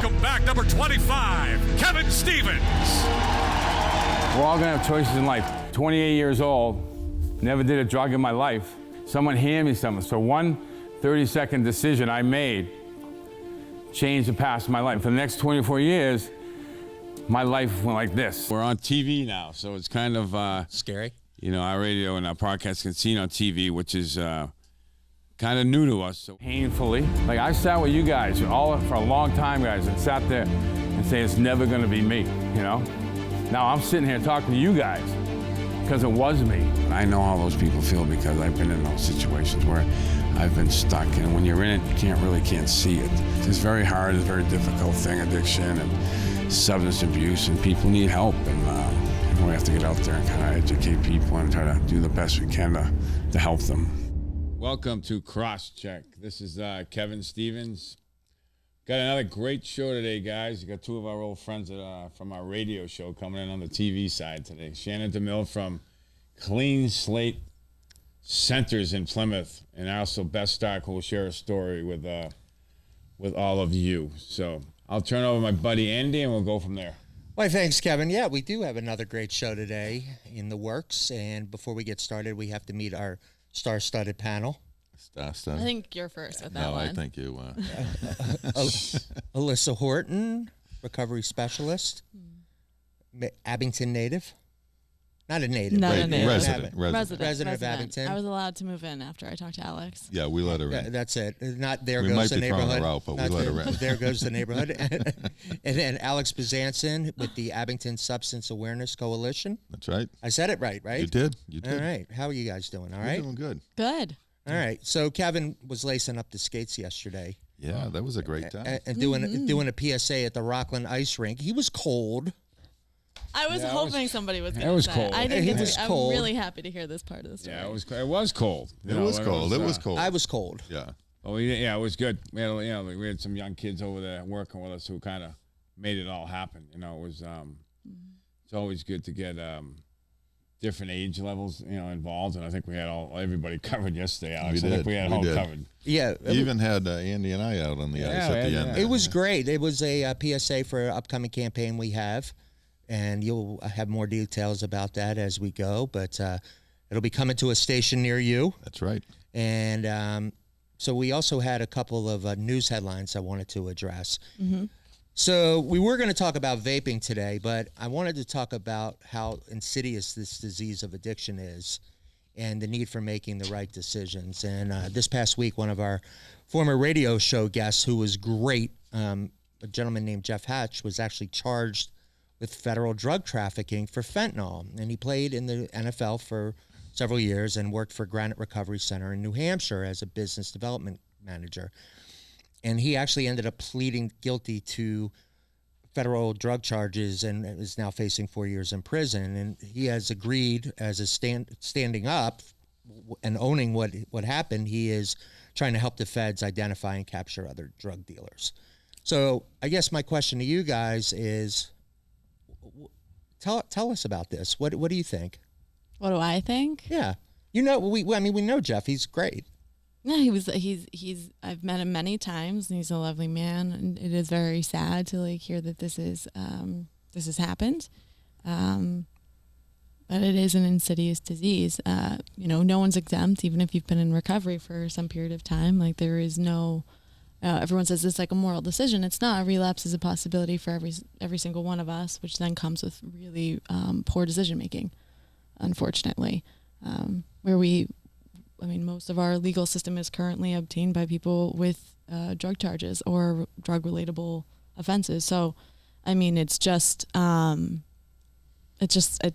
Welcome back, number 25, Kevin Stevens. We're all gonna have choices in life. 28 years old, never did a drug in my life. Someone handed me something. So one 30-second decision I made changed the past of my life. For the next 24 years, my life went like this. We're on TV now, so it's kind of scary. You know, our radio and our podcast can see on TV, which is kind of new to us. So painfully, like I sat with you guys all for a long time, guys, and sat there and say it's never going to be me. You know, now I'm sitting here talking to you guys because it was me. I know how those people feel because I've been in those situations where I've been stuck, and when you're in it, you can't see it. It's very hard, it's a very difficult thing, addiction and substance abuse, and people need help, and we have to get out there and kind of educate people and try to do the best we can to help them. Welcome to Crosscheck. This is Kevin Stevens. Got another great show today, guys. We got two of our old friends from our radio show coming in on the TV side today. Shannon DeMille from Clean Slate Centers in Plymouth, and also Beth Stark, who will share a story with all of you. So I'll turn over my buddy Andy, and we'll go from there. Well, thanks, Kevin. Yeah, we do have another great show today in the works. And before we get started, we have to meet our star-studded panel. I think you're first with that one. No, I think you. Alyssa Horton, recovery specialist, Abington native. Not a native. Not a native. Resident of Abington. I was alled to move in after I talked to Alex. Yeah, we let her in. That's it. Not there we goes might the be neighborhood. Throwing her out, but we let her in. There goes the neighborhood. And then Alex Bezanson with the Abington Substance Awareness Coalition. That's right. I said it right? You did. You did. All right. How are you guys doing? All right? We're doing good. Good. All right. So Kevin was lacing up the skates yesterday. Yeah, that was a great time. And doing a PSA at the Rockland Ice Rink. He was cold. I was hoping somebody was going to say. It was cold. I didn't get to. I'm really happy to hear this part of the story. Yeah, it was cold. It was cold. I was cold. Yeah. Oh, yeah, it was good. We had, we had some young kids over there working with us who kind of made it all happen. You know, it was it's always good to get different age levels, involved, and I think we had everybody covered yesterday, Alex. I think we had all covered. Yeah. You even had Andy and I out on the ice at the end. It was great. It was a PSA for an upcoming campaign we have, and you'll have more details about that as we go, but it'll be coming to a station near you. That's right. And so we also had a couple of news headlines I wanted to address. Mm-hmm. So we were going to talk about vaping today, but I wanted to talk about how insidious this disease of addiction is and the need for making the right decisions. And this past week, one of our former radio show guests, who was great, a gentleman named Jeff Hatch, was actually charged with federal drug trafficking for fentanyl. And he played in the NFL for several years and worked for Granite Recovery Center in New Hampshire as a business development manager. And he actually ended up pleading guilty to federal drug charges and is now facing 4 years in prison. And he has agreed, as a standing up and owning what happened, he is trying to help the feds identify and capture other drug dealers. So I guess my question to you guys is, tell us about this. What do you think? What do I think? Yeah, we know Jeff. He's great. Yeah, he's I've met him many times, and he's a lovely man, and it is very sad to hear that this has happened. But it is an insidious disease. No one's exempt, even if you've been in recovery for some period of time. There is no everyone says it's like a moral decision. It's not. A relapse is a possibility for every single one of us, which then comes with really poor decision making, unfortunately, most of our legal system is currently obtained by people with drug charges or drug-relatable offenses. So, it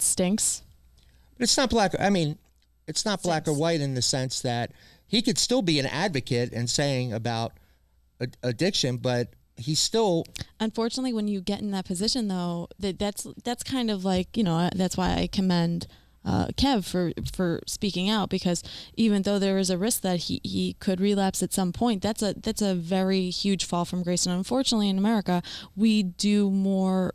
stinks. But it's not black. It's not black or white in the sense that he could still be an advocate and saying about addiction, but he's still. Unfortunately, when you get in that position, though, that's kind of that's why I commend Kev for speaking out, because even though there is a risk that he could relapse at some point, that's a very huge fall from grace. And unfortunately, in America, we do more.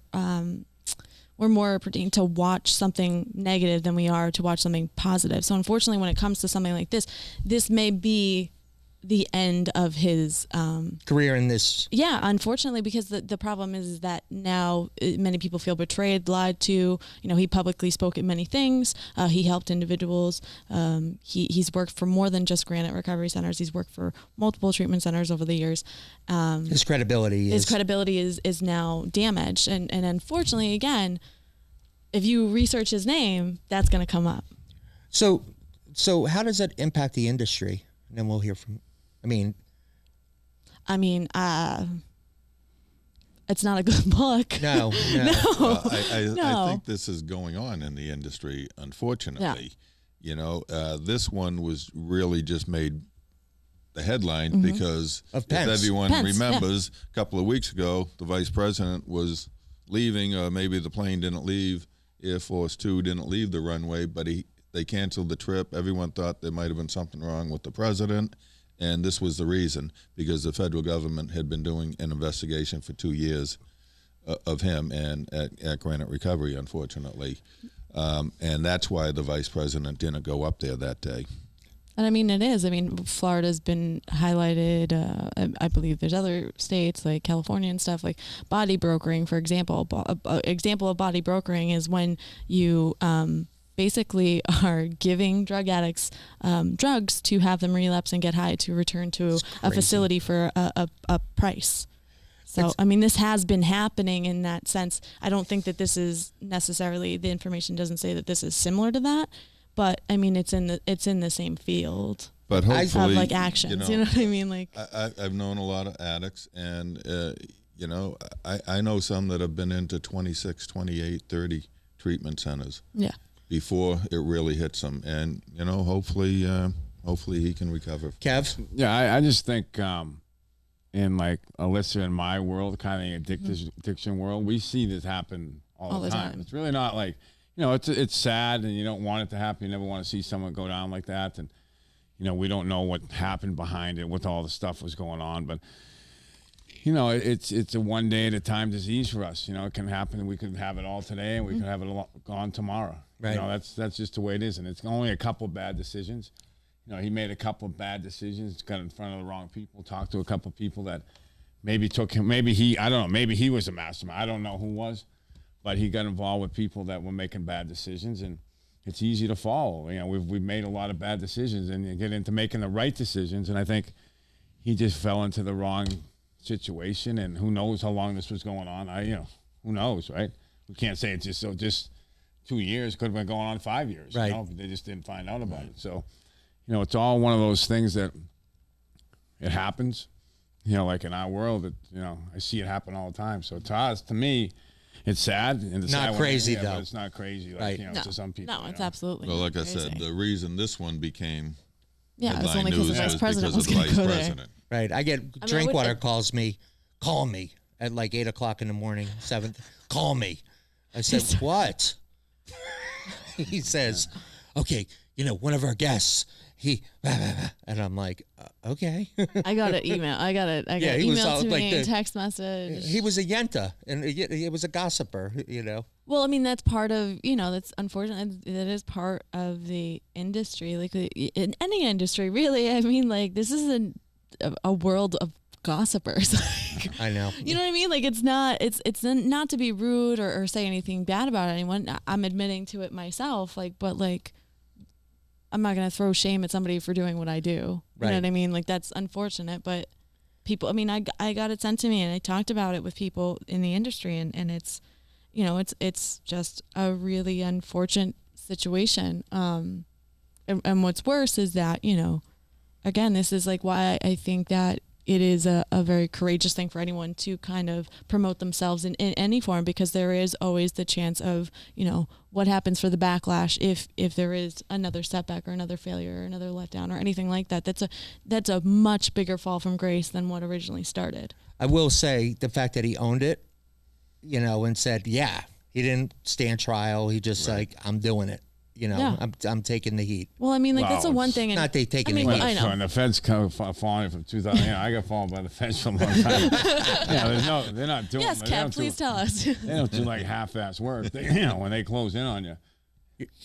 We're more pertained to watch something negative than we are to watch something positive. So unfortunately, when it comes to something like this may be the end of his career in this. Yeah, unfortunately, because the problem is that now many people feel betrayed, lied to. You know, he publicly spoke at many things. He helped individuals. He's worked for more than just Granite Recovery Centers. He's worked for multiple treatment centers over the years. His credibility is now damaged, and unfortunately, again, if you research his name, that's going to come up. So how does that impact the industry? And then we'll hear from. It's not a good look. No. I think this is going on in the industry, unfortunately. Yeah. You know, this one was really just made the headline because of if everyone Pence, remembers, a couple of weeks ago, the vice president was leaving, or maybe the plane didn't leave. Air Force 2 didn't leave the runway, but they canceled the trip. Everyone thought there might have been something wrong with the president. And this was the reason, because the federal government had been doing an investigation for 2 years of him and at Granite Recovery, unfortunately. And that's why the vice president didn't go up there that day. And I mean, it is. I mean, Florida's been highlighted. I believe there's other states like California and stuff, like body brokering, for example. An example of body brokering is when you basically are giving drug addicts drugs to have them relapse and get high to return to a facility for a price. So, I mean, this has been happening in that sense. I don't think that this is necessarily, the information doesn't say that this is similar to that, but I mean, it's in the same field. But hopefully, of like actions, you know what I mean? Like I've known a lot of addicts, and you know, I know some that have been into 26, 28, 30 treatment centers. Yeah. Before it really hits them, and you know, hopefully he can recover. Kev? Yeah, I just think in like Alyssa and my world, kind of addiction world, we see this happen all the time. It's really not like, you know, it's sad and you don't want it to happen. You never want to see someone go down like that, and you know, we don't know what happened behind it, what all the stuff was going on, but you know, it's a one day at a time disease for us. You know, it can happen. We could have it all today, and we could have it gone tomorrow. Right. You know, that's just the way it is, and it's only a couple of bad decisions. You know, he made a couple of bad decisions, got in front of the wrong people, talked to a couple of people that maybe took him. I don't know. Maybe he was a mastermind. I don't know who was, but he got involved with people that were making bad decisions, and it's easy to follow. You know, we've made a lot of bad decisions, and you get into making the right decisions, and I think he just fell into the wrong situation, and who knows how long this was going on. Who knows, right? We can't say it's just 2 years. Could have been going on 5 years, right? You know, but they just didn't find out about it. So, you know, it's all one of those things that it happens. You know, like in our world, you know, I see it happen all the time. So to me, it's sad. And it's not crazy though. But it's not crazy, like you know, to some people. No, it's absolutely. Well, like I said, the reason this one became it's only because the vice president was going to go there. Right. I get Drinkwater call me at like 8 o'clock in the morning, 7th. Call me. I said, what? He says, okay, you know, one of our guests, and I'm like, okay. I got an email. I got email to me, text message. He was a yenta, and he was a gossiper, you know. Well, I mean, that's part of, you know, that's unfortunate. That is part of the industry, like in any industry, really. I mean, like, this is a world of gossipers. I know. You know what I mean? Like, it's not to be rude or say anything bad about anyone. I'm admitting to it myself, like, but like, I'm not going to throw shame at somebody for doing what I do. Right. You know what I mean? Like, that's unfortunate, but people, I mean, I got it sent to me, and I talked about it with people in the industry, and it's, you know, it's just a really unfortunate situation. And what's worse is that, you know, again, this is like why I think that it is a very courageous thing for anyone to kind of promote themselves in any form, because there is always the chance of, you know, what happens for the backlash if there is another setback or another failure or another letdown or anything like that. That's a much bigger fall from grace than what originally started. I will say the fact that he owned it, you know, and said, yeah, he didn't stand trial. He just like, I'm doing it. You know, I'm taking the heat. Well, I mean, like, that's the one thing. Not they taking the heat. I know. And the feds falling from 2000. I got fallen by the feds for a long time. They're not doing. Yes, Kev, please tell us. They don't do like half-ass work. You know, when they close in on you,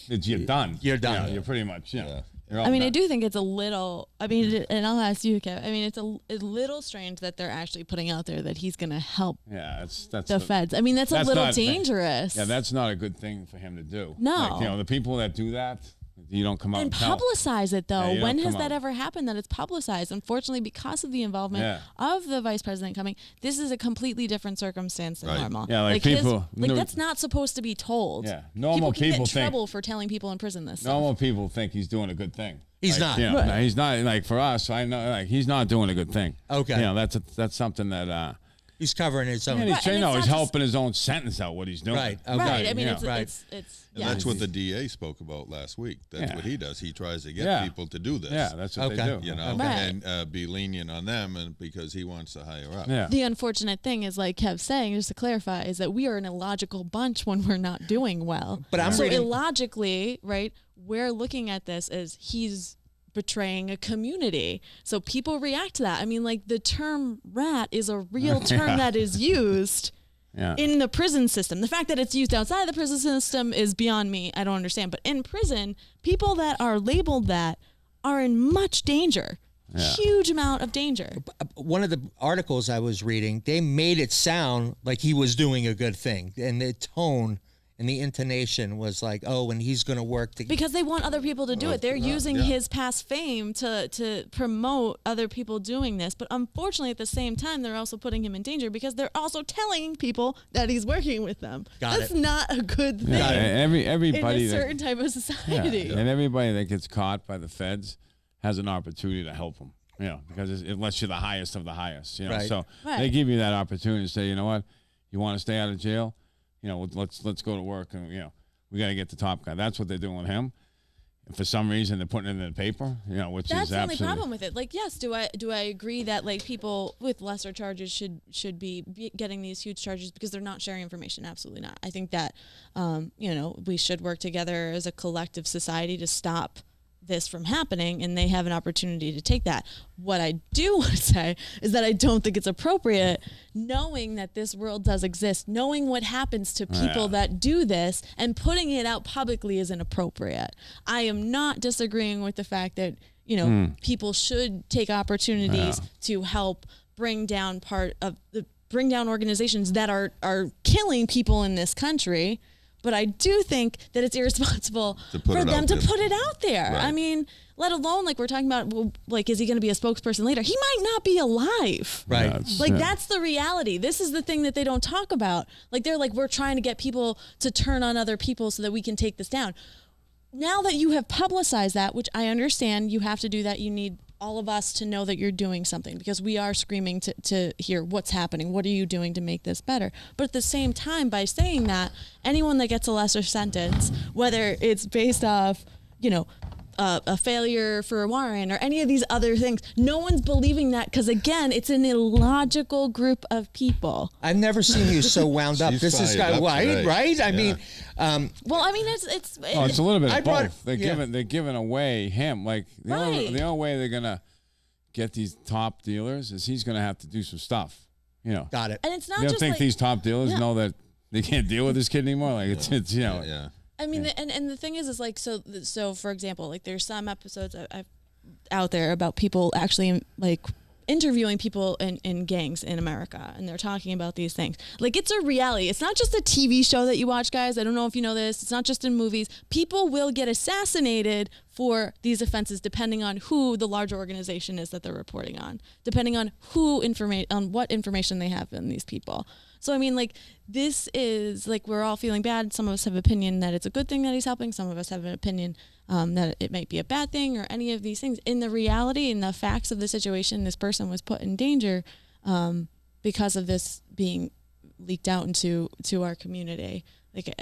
you're done. You're done. You know, you're pretty much. You know. I mean, I do think it's a little, and I'll ask you, Kev, I mean, it's a little strange that they're actually putting out there that he's going to help that's the feds. I mean, that's a little dangerous. Yeah, that's not a good thing for him to do. No. Like, the people that do that, you don't come out and publicize it, though. Yeah, when has that ever happened that it's publicized? Unfortunately, because of the involvement of the vice president coming, this is a completely different circumstance than normal. Yeah, like people... that's not supposed to be told. Yeah, normal people can get think... trouble for telling people in prison this Normal stuff. people think he's doing a good thing. He's not. No, he's not. Like, for us, I know, like, he's not doing a good thing. Okay. That's something that... he's covering his own. And he's helping his own sentence out, what he's doing. Right. Okay. Right. I mean, it's and that's what the DA spoke about last week. That's what he does. He tries to get people to do this. Yeah, that's what they do. And be lenient on them, and because he wants to hire up. Yeah. The unfortunate thing is, like Kev's saying, just to clarify, is that we are an illogical bunch when we're not doing well. But so illogically, right, we're looking at this as he's betraying a community. So people react to that. I mean, like, the term rat is a real term that is used in the prison system. The fact that it's used outside the prison system is beyond me. I don't understand. But in prison, people that are labeled that are in much danger. Huge amount of danger. One of the articles I was reading, they made it sound like he was doing a good thing. And the tone and the intonation was like, oh, and he's going to work together. Because they want other people to do it. They're using his past fame to promote other people doing this. But unfortunately, at the same time, they're also putting him in danger because they're also telling people that he's working with them. That's not a good thing everybody in a certain type of society. Yeah. And everybody that gets caught by the feds has an opportunity to help them. Because unless you're the highest of the highest. So they give you that opportunity to say, you know what, you want to stay out of jail? Let's go to work, and we got to get the top guy. That's what they're doing with him. And for some reason, they're putting it in the paper, which that's is absolutely... the only problem with it. Like, yes, do I agree that, like, people with lesser charges should be getting these huge charges because they're not sharing information? Absolutely not. I think that we should work together as a collective society to stop this from happening, and they have an opportunity to take that. What I do want to say is that I don't think it's appropriate, knowing that this world does exist, knowing what happens to people that do this, and putting it out publicly is inappropriate. I am not disagreeing with the fact that people should take opportunities to help bring down organizations that are killing people in this country. But I do think that it's irresponsible for them to put it out there. Right. I mean, let alone, like, we're talking about, well, like, is he going to be a spokesperson later? He might not be alive. Right. That's the reality. This is the thing that they don't talk about. Like, they're like, we're trying to get people to turn on other people so that we can take this down. Now that you have publicized that, which I understand you have to do that, you need all of us to know that you're doing something, because we are screaming to hear what's happening. What are you doing to make this better? But at the same time, by saying that, anyone that gets a lesser sentence, whether it's based off, a failure for a warrant or any of these other things, no one's believing that, because, again, it's an illogical group of people. I've never seen you so wound up. This is right? I mean, well, I mean, it's a little bit of both. They're giving away him. Like, the only way they're gonna get these top dealers is he's gonna have to do some stuff. Got it. And it's not. You don't just think like, these top dealers know that they can't deal with this kid anymore? Like, it's I mean, and the thing is like, so for example, like, there's some episodes I've out there about people actually, like, interviewing people in gangs in America, and they're talking about these things. Like, it's a reality. It's not just a TV show that you watch, guys. I don't know if you know this. It's not just in movies. People will get assassinated for these offenses depending on who the large organization is that they're reporting on, depending on on what information they have in these people. So, I mean, like, this is, like, we're all feeling bad. Some of us have an opinion that it's a good thing that he's helping. Some of us have an opinion that it might be a bad thing, or any of these things. In the reality and the facts of the situation, this person was put in danger because of this being leaked out into our community. Like,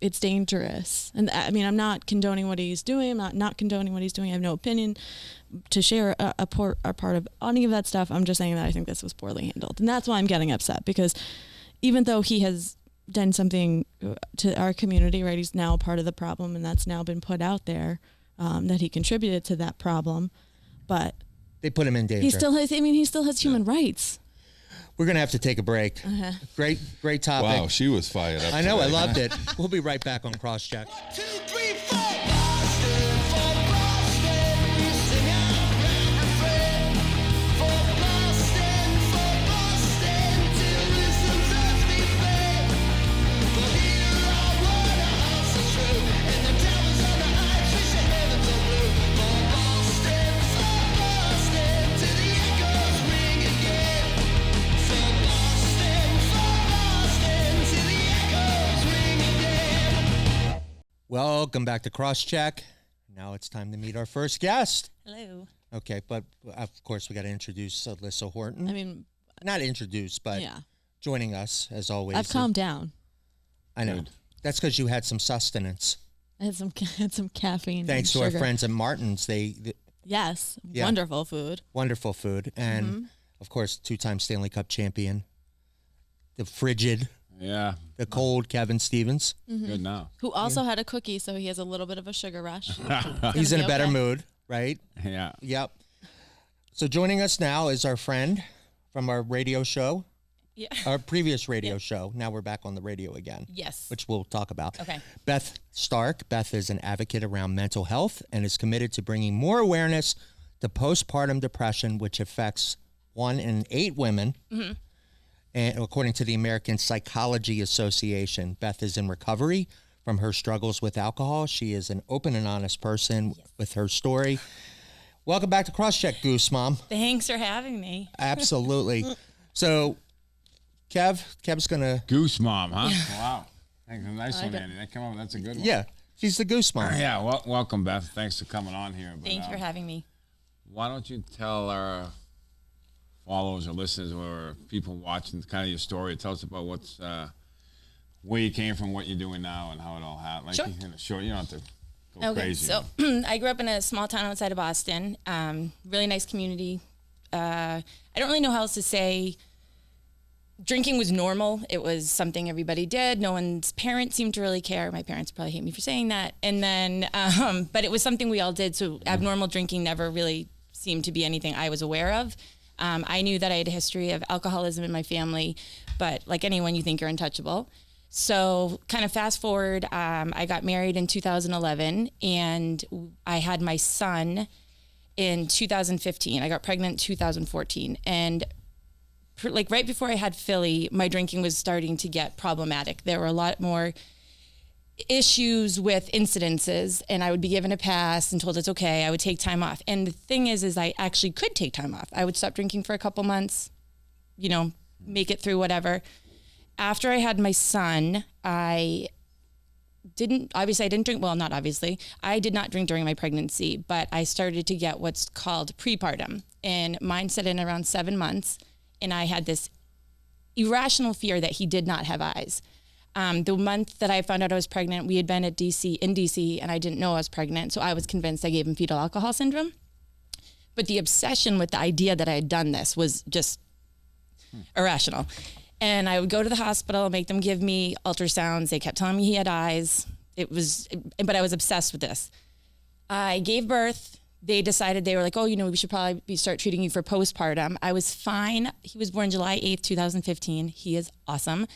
it's dangerous. And I mean, I'm not condoning what he's doing. I'm not condoning what he's doing. I have no opinion to share a part of any of that stuff. I'm just saying that I think this was poorly handled. And that's why I'm getting upset, because even though he has done something to our community, right, he's now a part of the problem, and that's now been put out there, that he contributed to that problem. But they put him in danger. He still has human rights. We're going to have to take a break. Great topic. Wow, she was fired up. I know, I loved it. We'll be right back on Crosscheck. 1, 2, 3, 4. Welcome back to Crosscheck. Now it's time to meet our first guest. Hello. Okay, but of course we got to introduce Alyssa Horton. I mean, not introduce, but joining us as always. I've calmed down. I know. Good. That's because you had some sustenance. I had some caffeine. Thanks to and our sugar. friends at Martin's. Yes, Yeah. wonderful food. Wonderful food. And, of course, 2-time Stanley Cup champion. The frigid, the cold Kevin Stevens. Good now. Who also had a cookie, so he has a little bit of a sugar rush. He's in a be better okay. mood, right? Yeah. Yep. So joining us now is our friend from our radio show, Yeah. our previous radio show. Now we're back on the radio again. Yes. Which we'll talk about. Okay. Beth Stark. Beth is an advocate around mental health and is committed to bringing more awareness to postpartum depression, which affects 1 in 8 women. Mm-hmm. And according to the American Psychology Association, Beth is in recovery from her struggles with alcohol. She is an open and honest person with her story. Welcome back to Crosscheck, Goose Mom. Thanks for having me. Absolutely. So, Kev's gonna. Goose Mom, huh? Wow. That's a nice one, Andy. That's a good one. Yeah, she's the Goose Mom. Yeah. Well, welcome, Beth. Thanks for coming on here. But, Thank you for having me. Why don't you tell our followers or listeners or people watching kind of your story? Tell us about where you came from, what you're doing now, and how it all happened. Sure. Sure. You don't have to go crazy. So I grew up in a small town outside of Boston. Really nice community. I don't really know how else to say. Drinking was normal. It was something everybody did. No one's parents seemed to really care. My parents probably hate me for saying that. And then, but it was something we all did. So abnormal drinking never really seemed to be anything I was aware of. I knew that I had a history of alcoholism in my family, but like anyone, you think you're untouchable. So kind of fast forward, I got married in 2011 and I had my son in 2015. I got pregnant in 2014. And like right before I had Philly, my drinking was starting to get problematic. There were a lot more issues with incidences, and I would be given a pass and told it's okay. I would take time off. And the thing is I actually could take time off. I would stop drinking for a couple months, make it through whatever. After I had my son, I didn't drink. Well, not obviously. I did not drink during my pregnancy, but I started to get what's called prepartum, and mine set in around 7 months. And I had this irrational fear that he did not have eyes. The month that I found out I was pregnant, we had been in DC, and I didn't know I was pregnant. So I was convinced I gave him fetal alcohol syndrome. But the obsession with the idea that I had done this was just irrational. And I would go to the hospital, make them give me ultrasounds. They kept telling me he had eyes. But I was obsessed with this. I gave birth. They decided, they were like, we should probably start treating you for postpartum. I was fine. He was born July 8th, 2015. He is awesome.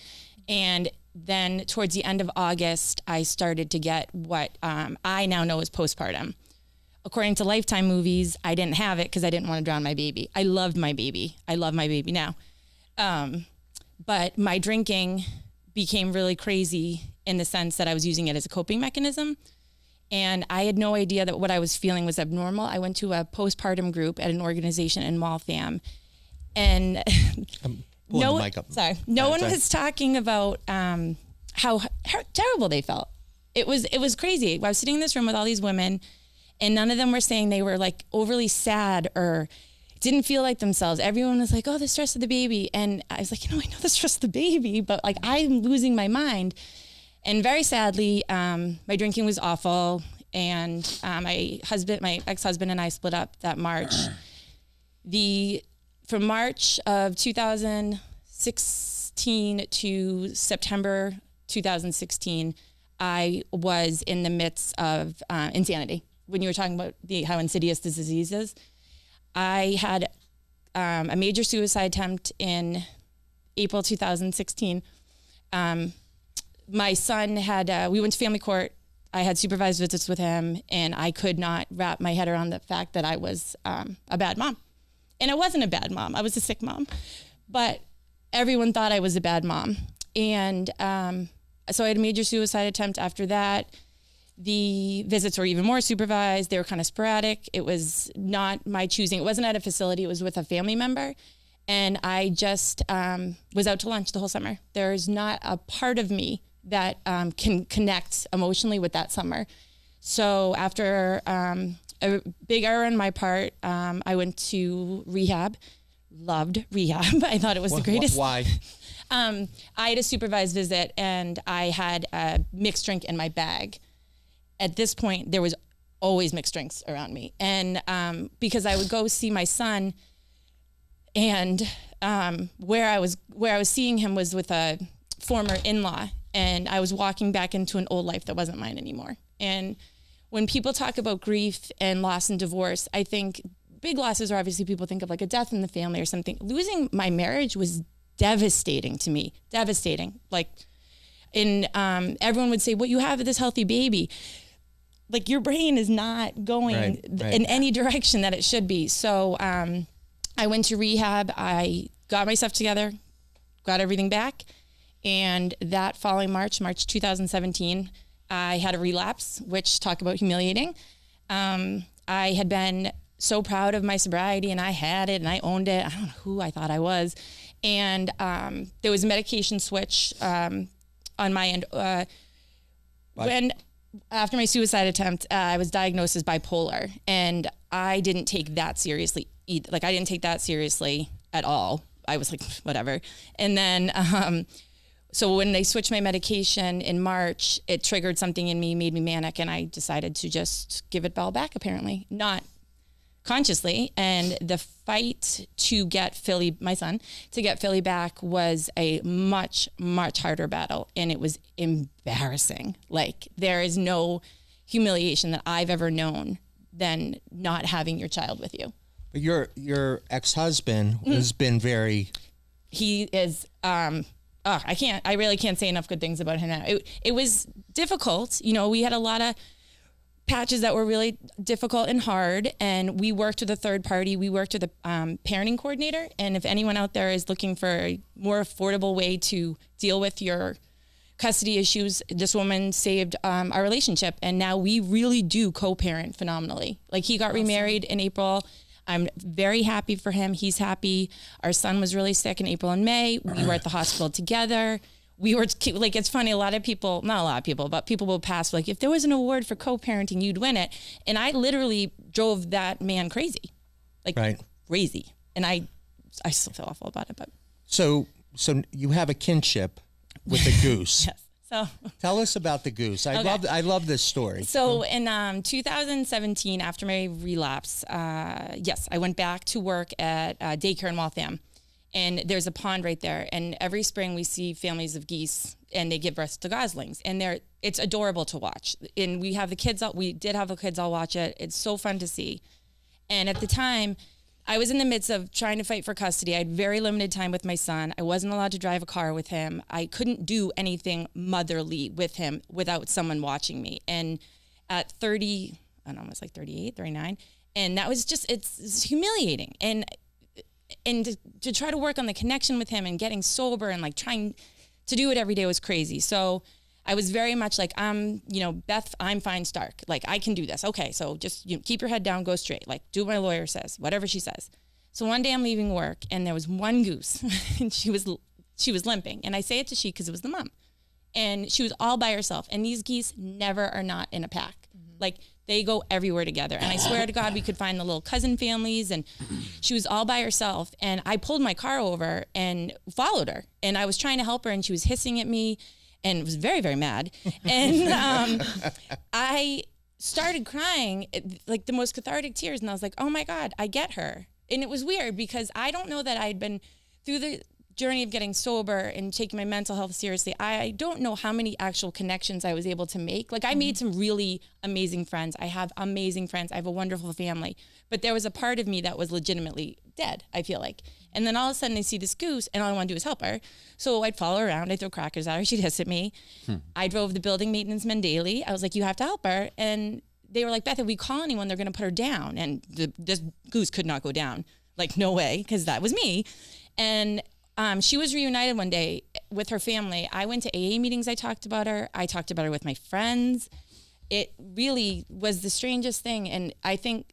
And then towards the end of August, I started to get what I now know as postpartum. According to Lifetime movies, I didn't have it because I didn't want to drown my baby. I loved my baby. I love my baby now. But my drinking became really crazy in the sense that I was using it as a coping mechanism. And I had no idea that what I was feeling was abnormal. I went to a postpartum group at an organization in Waltham, and no one was talking about how terrible they felt. It was crazy. I was sitting in this room with all these women, and none of them were saying they were like overly sad or didn't feel like themselves. Everyone was like, "Oh, the stress of the baby," and I was like, I know the stress of the baby, but like I'm losing my mind. And very sadly, my drinking was awful, and my ex-husband and I split up that March. From March of 2016 to September 2016, I was in the midst of insanity. When you were talking about how insidious this disease is, I had a major suicide attempt in April 2016. My son we went to family court. I had supervised visits with him, and I could not wrap my head around the fact that I was a bad mom. And I wasn't a bad mom. I was a sick mom. But everyone thought I was a bad mom. And so I had a major suicide attempt after that. The visits were even more supervised. They were kind of sporadic. It was not my choosing. It wasn't at a facility. It was with a family member. And I just was out to lunch the whole summer. There's not a part of me that can connect emotionally with that summer. So after a big error on my part, I went to rehab. Loved rehab. I thought it was the greatest. Why? I had a supervised visit and I had a mixed drink in my bag. At this point, there was always mixed drinks around me. And because I would go see my son, and where I was seeing him was with a former in-law, and I was walking back into an old life that wasn't mine anymore. And when people talk about grief and loss and divorce, I think big losses are obviously people think of like a death in the family or something. Losing my marriage was devastating to me. Devastating. Like, everyone would say, well, you have this healthy baby. Like, your brain is not going in any direction that it should be. So I went to rehab. I got myself together, got everything back. And that following March 2017, I had a relapse, which, talk about humiliating. I had been so proud of my sobriety, and I had it and I owned it. I don't know who I thought I was. And there was a medication switch on my end. When after my suicide attempt, I was diagnosed as bipolar, and I didn't take that seriously. Like, I didn't take that seriously at all. I was like, whatever. And then, so when they switched my medication in March, it triggered something in me, made me manic, and I decided to just give it all back, apparently. Not consciously. And the fight to get Philly, my son, to get Philly back was a much, much harder battle. And it was embarrassing. Like, there is no humiliation that I've ever known than not having your child with you. But your ex-husband has been very... He is... I really can't say enough good things about him now. It was difficult. You know, we had a lot of patches that were really difficult and hard, and we worked with a third party. We worked with a parenting coordinator, and if anyone out there is looking for a more affordable way to deal with your custody issues, this woman saved our relationship, and now we really do co-parent phenomenally. Like, he got remarried in April. I'm very happy for him. He's happy. Our son was really sick in April and May. We were at the hospital together. We were like, it's funny. Not a lot of people, but people will pass like, if there was an award for co-parenting, you'd win it. And I literally drove that man crazy, like crazy. And I still feel awful about it, but. So you have a kinship with the Goose. Yes. So tell us about the Goose. I love this story. So in 2017, after my relapse, yes, I went back to work at daycare in Waltham, and there's a pond right there. And every spring we see families of geese, and they give birth to goslings, and it's adorable to watch. And we have the kids. We did have the kids all watch it. It's so fun to see. And at the time, I was in the midst of trying to fight for custody. I had very limited time with my son. I wasn't allowed to drive a car with him. I couldn't do anything motherly with him without someone watching me. And at 30, I don't know, almost like 38, 39. And that was just, it's humiliating. And to try to work on the connection with him and getting sober and like trying to do it every day was crazy. So I was very much like, Beth, I'm fine, Starck. Like, I can do this. Okay, so just keep your head down, go straight. Like, do what my lawyer says, whatever she says. So one day I'm leaving work, and there was one goose, and she was limping. And I say it to she because it was the mom. And she was all by herself. And these geese never are not in a pack. Mm-hmm. Like, they go everywhere together. And I swear to God, we could find the little cousin families, and she was all by herself. And I pulled my car over and followed her. And I was trying to help her, and she was hissing at me and was very, very mad. And I started crying, like the most cathartic tears. And I was like, oh my God, I get her. And it was weird because I don't know that I'd been through the journey of getting sober and taking my mental health seriously. I don't know how many actual connections I was able to make. Like, I made some really amazing friends. I have amazing friends. I have a wonderful family. But there was a part of me that was legitimately dead, I feel like. And then all of a sudden I see this goose, and all I want to do is help her. So I'd follow her around. I'd throw crackers at her. She'd hiss at me. I drove the building maintenance men daily. I was like, you have to help her. And they were like, Beth, if we call anyone, they're going to put her down. And this goose could not go down. Like, no way, because that was me. And she was reunited one day with her family. I went to AA meetings. I talked about her with my friends. It really was the strangest thing. And I think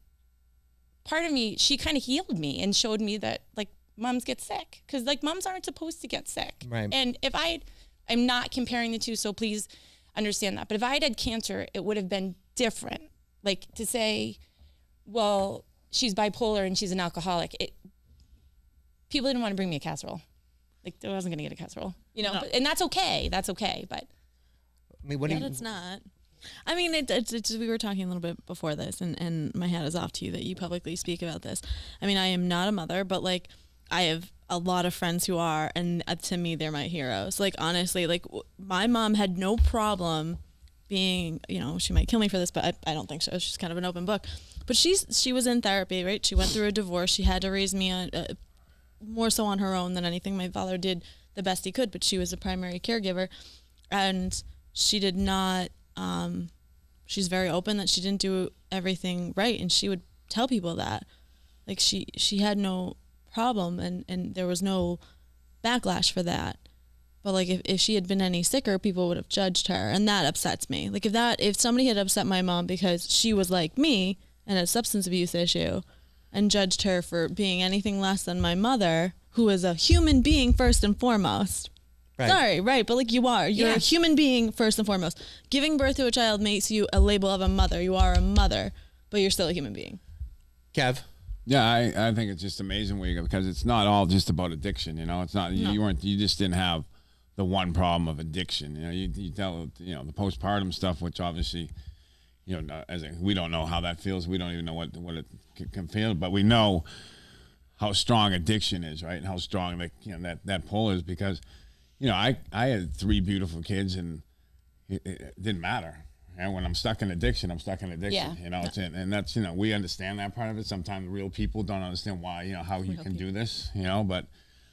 part of me, she kind of healed me and showed me that, like, moms get sick, because like moms aren't supposed to get sick. Right. And if I I'm not comparing the two, so please understand that. But if I had cancer, it would have been different. Like to say, well, she's bipolar and she's an alcoholic. People didn't want to bring me a casserole. Like I wasn't going to get a casserole, no. And that's okay. That's okay. But I mean, what do you? It's not. I mean, it's we were talking a little bit before this, and my hat is off to you that you publicly speak about this. I mean, I am not a mother, but like I have a lot of friends who are, and to me, they're my heroes. Like honestly, like my mom had no problem being, she might kill me for this, but I don't think so. She's kind of an open book. But she was in therapy, right? She went through a divorce. She had to raise me more so on her own than anything. My father did the best he could, but she was a primary caregiver, and she did not. She's very open that she didn't do everything right, and she would tell people that. Like she had no problem, and there was no backlash for that. But like if she had been any sicker, people would have judged her, and that upsets me. Like if somebody had upset my mom because she was like me and had a substance abuse issue, and judged her for being anything less than my mother, who is a human being first and foremost. Right. Sorry, right, but like you're a human being first and foremost. Giving birth to a child makes you a label of a mother. You are a mother, but you're still a human being. Kev? Yeah, I think it's just amazing where you go, because it's not all just about addiction. It's not you just didn't have the one problem of addiction. You tell the postpartum stuff, which obviously we don't know how that feels. We don't even know what it can feel, but we know how strong addiction is, right? And how strong that pull is, because I had 3 beautiful kids, and it didn't matter. And when I'm stuck in addiction, I'm stuck in addiction. And that's we understand that part of it. Sometimes real people don't understand why how you can do this. But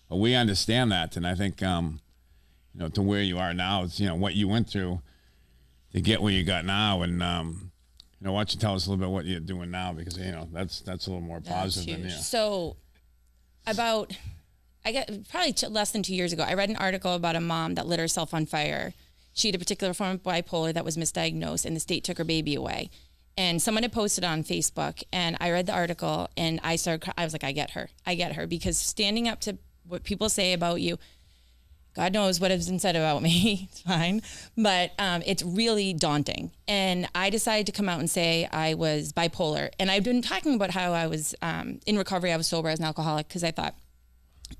we understand that, and I think to where you are now, it's what you went through to get where you got now, and why don't you tell us a little bit what you're doing now, because that's a little more positive than So I got probably less than 2 years ago, I read an article about a mom that lit herself on fire. She had a particular form of bipolar that was misdiagnosed, and the state took her baby away. And someone had posted on Facebook, and I read the article, and I was like, I get her, because standing up to what people say about you, God knows what has been said about me. It's fine. But it's really daunting. And I decided to come out and say I was bipolar. And I've been talking about how I was in recovery. I was sober as an alcoholic, because I thought,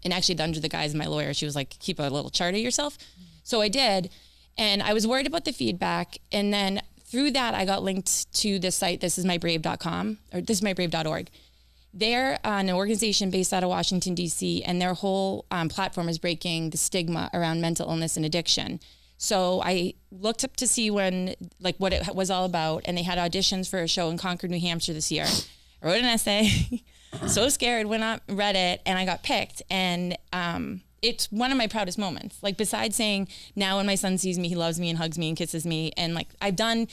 and actually under the guise of my lawyer, she was like, keep a little chart of yourself. So I did. And I was worried about the feedback. And then through that, I got linked to this site, thisismybrave.com, or thisismybrave.org. They're an organization based out of Washington, D.C., and their whole platform is breaking the stigma around mental illness and addiction. So I looked up to see what it was all about, and they had auditions for a show in Concord, New Hampshire this year. I wrote an essay, so scared, went up, read it, and I got picked. And it's one of my proudest moments. Like, besides saying, now when my son sees me, he loves me and hugs me and kisses me, and like I've done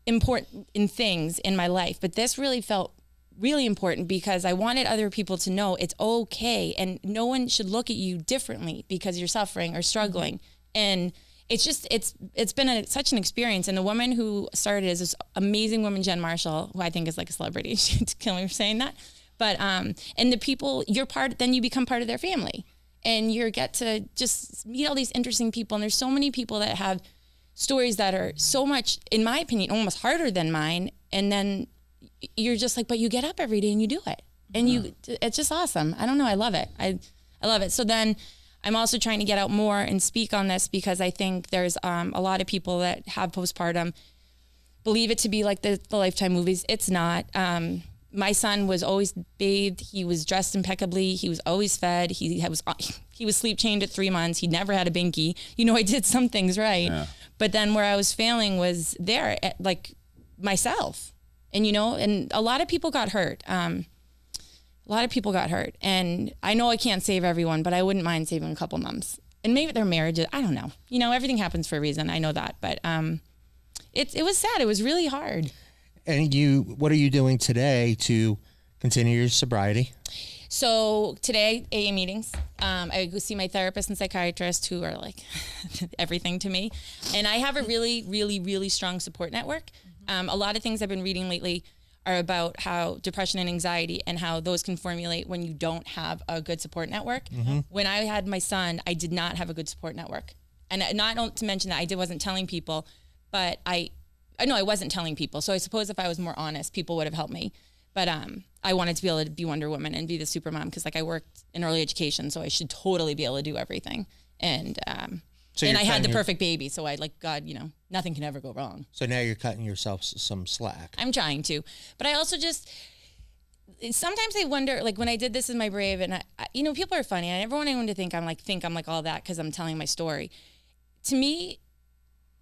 important things in my life, but this really felt really important, because I wanted other people to know it's okay, and no one should look at you differently because you're suffering or struggling. And it's been such an experience. And the woman who started is this amazing woman, Jen Marshall, who I think is like a celebrity. She'd kill me for saying that. But and the people then you become part of their family, and you get to just meet all these interesting people. And there's so many people that have stories that are so much, in my opinion, almost harder than mine. And then you're just like, but you get up every day and you do it. And it's just awesome. I don't know. I love it. I love it. So then I'm also trying to get out more and speak on this, because I think there's a lot of people that have postpartum believe it to be like the Lifetime movies. It's not. My son was always bathed. He was dressed impeccably. He was always fed. He was sleep trained at 3 months. He never had a binky. I did some things right. Yeah. But then where I was failing was there, like myself. And, and a lot of people got hurt. And I know I can't save everyone, but I wouldn't mind saving a couple moms. And maybe their marriages, I don't know. Everything happens for a reason. I know that. But it was sad. It was really hard. And what are you doing today to continue your sobriety? So today, AA meetings. I go see my therapist and psychiatrist, who are like everything to me. And I have a really, really, really strong support network. A lot of things I've been reading lately are about how depression and anxiety and how those can formulate when you don't have a good support network. Mm-hmm. When I had my son, I did not have a good support network. And not to mention that I wasn't telling people, but I wasn't telling people. So I suppose if I was more honest, people would have helped me. But I wanted to be able to be Wonder Woman and be the super mom because like I worked in early education, so I should totally be able to do everything. And and I had the perfect baby, so I like God, nothing can ever go wrong. So now you're cutting yourself some slack. I'm trying to, but I also just sometimes I wonder, like when I did This Is My Brave, and I people are funny, and I never want anyone to think I'm like all that because I'm telling my story. To me,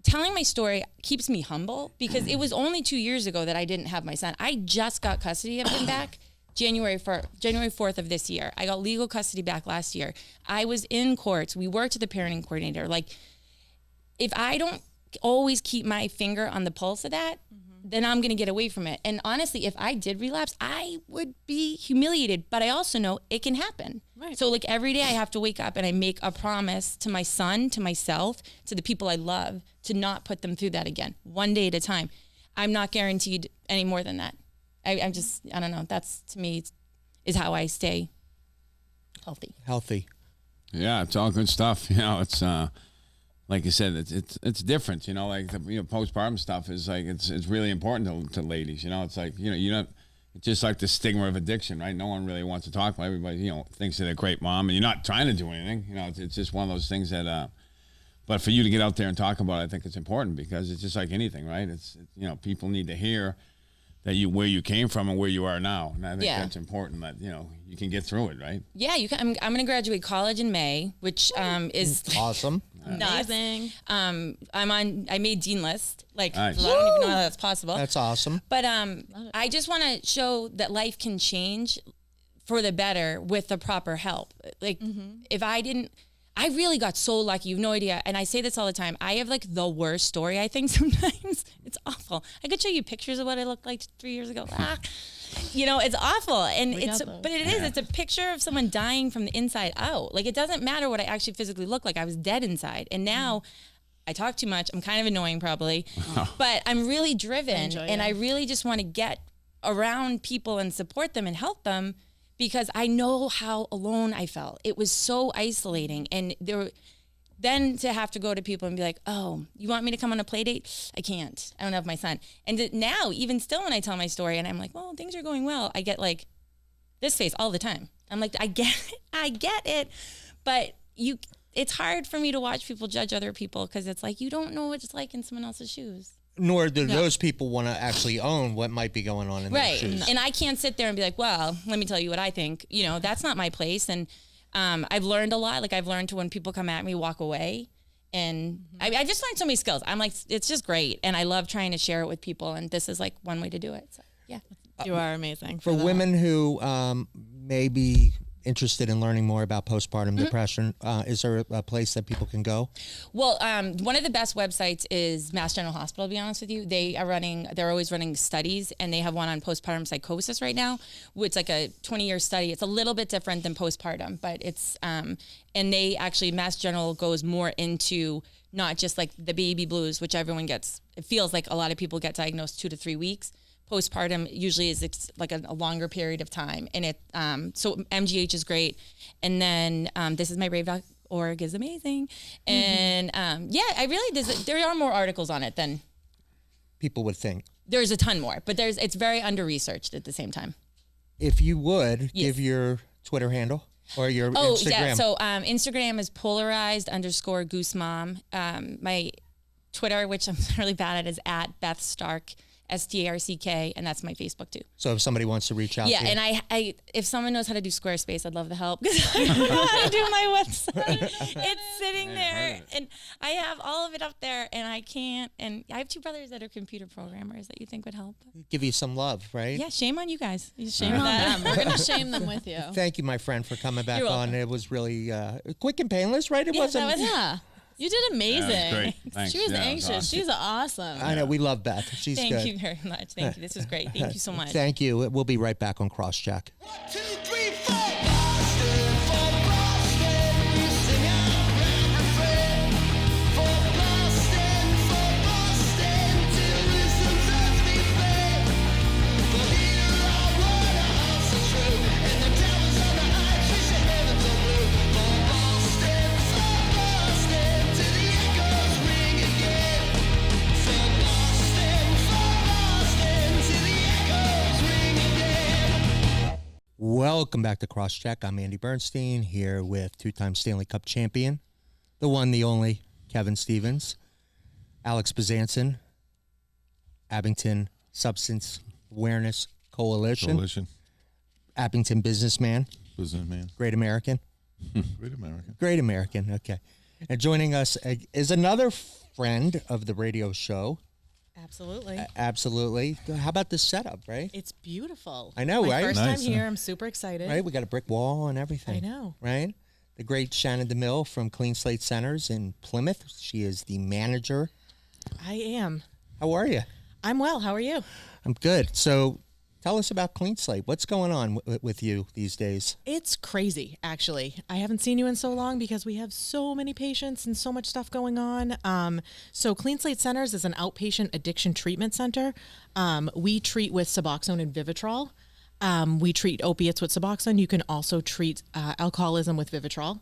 telling my story keeps me humble because it was only 2 years ago that I didn't have my son. I just got custody of him back January 4th of this year. I got legal custody back last year. I was in courts. We worked with the parenting coordinator. Like, if I don't always keep my finger on the pulse of that, then I'm going to get away from it. And honestly, if I did relapse, I would be humiliated. But I also know it can happen. Right. So like every day I have to wake up and I make a promise to my son, to myself, to the people I love, to not put them through that again, one day at a time. I'm not guaranteed any more than that. I don't know. That's, to me, is how I stay healthy. Yeah, it's all good stuff. It's like you said, it's different. Like the postpartum stuff is like it's really important to ladies. It's like it's just like the stigma of addiction, right? No one really wants to talk about it. Everybody thinks they're a great mom, and you're not trying to do anything. It's just one of those things that. But for you to get out there and talk about it, I think it's important because it's just like anything, right? It's people need to hear that where you came from and where you are now, and I think that's important. That you can get through it, right? Yeah, you can. I'm going to graduate college in May, which is awesome. Amazing. I made Dean List. Like, nice. I don't even know how that's possible. That's awesome. But I just want to show that life can change for the better with the proper help. Like, if I didn't. I really got so lucky. You have no idea. And I say this all the time. I have like the worst story, I think, sometimes. It's awful. I could show you pictures of what I looked like 3 years ago. It's awful. And it's a picture of someone dying from the inside out. Like, it doesn't matter what I actually physically look like. I was dead inside. And now I talk too much. I'm kind of annoying probably, but I'm really driven. I really just want to get around people and support them and help them. Because I know how alone I felt. It was so isolating. And then to have to go to people and be like, oh, you want me to come on a play date? I can't. I don't have my son. And now, even still when I tell my story and I'm like, well, things are going well, I get like this face all the time. I'm like, I get it. But it's hard for me to watch people judge other people because it's like, you don't know what it's like in someone else's shoes. Nor do those people want to actually own what might be going on in their shoes. And I can't sit there and be like, well, let me tell you what I think. That's not my place. And I've learned a lot. Like, I've learned to, when people come at me, walk away. And I just learned so many skills. I'm like, it's just great. And I love trying to share it with people. And this is like one way to do it. So, yeah. You are amazing. For women who may be interested in learning more about postpartum depression, is there a place that people can go? Well, one of the best websites is Mass General Hospital, to be honest with you. They're always running studies, and they have one on postpartum psychosis right now. It's like a 20-year study. It's a little bit different than postpartum, but it's, and they actually, Mass General goes more into not just like the baby blues, which everyone gets. It feels like a lot of people get diagnosed 2 to 3 weeks. Postpartum usually is like a longer period of time. And so MGH is great. And then thisismybrave.org is amazing. And I really, there are more articles on it than people would think. There's a ton more, but it's very under-researced at the same time. If you would, give your Twitter handle or your Instagram. Oh, yeah. So Instagram is polarized_Goose Mom. My Twitter, which I'm really bad at, is at Beth Stark. Starck, and that's my Facebook too. So if somebody wants to reach out to you. And I if someone knows how to do Squarespace, I'd love the help because I don't know how to do my website. It's sitting there, and I have all of it up there, and I can't. And I have 2 brothers that are computer programmers that you think would help. Give you some love, right? Yeah, shame on you guys. Shame on them. We're going to shame them with you. Thank you, my friend, for coming back You're on. welcome. It was really quick and painless, right? It wasn't. You did amazing. Yeah, great. Thanks. She was Yeah, anxious. awesome. She's awesome. I know. We love Beth. She's Thank good. you very much. Thank you. This was great. Thank you so much. Thank you. We'll be right back on Crosscheck. 1, 2, 3, 4. Boston, for Boston, we sing out round and free. For Boston, till wisdom's earthly flame. For here our word our hearts are true, and the towers on the heights we say heavens are blue. For Boston, to the Welcome back to Crosscheck. I'm Andy Bernstein here with two-time Stanley Cup champion, the one, the only, Kevin Stevens, Alex Bezanson, Abington Substance Awareness Coalition. Abington businessman. Great American. Great American, okay. And joining us is another friend of the radio show. Absolutely. Absolutely. How about this setup, right? It's beautiful. I know, My right? first Nice, time here. I'm super excited. Right? We got a brick wall and everything. I know. Right? The great Shannon DeMille from Clean Slate Centers in Plymouth. She is the manager. I am. How are you? I'm well. How are you? I'm good. So tell us about Clean Slate. What's going on with you these days? It's crazy, actually. I haven't seen you in so long because we have so many patients and so much stuff going on. So Clean Slate Centers is an outpatient addiction treatment center. We treat with Suboxone and Vivitrol. We treat opiates with Suboxone. You can also treat alcoholism with Vivitrol.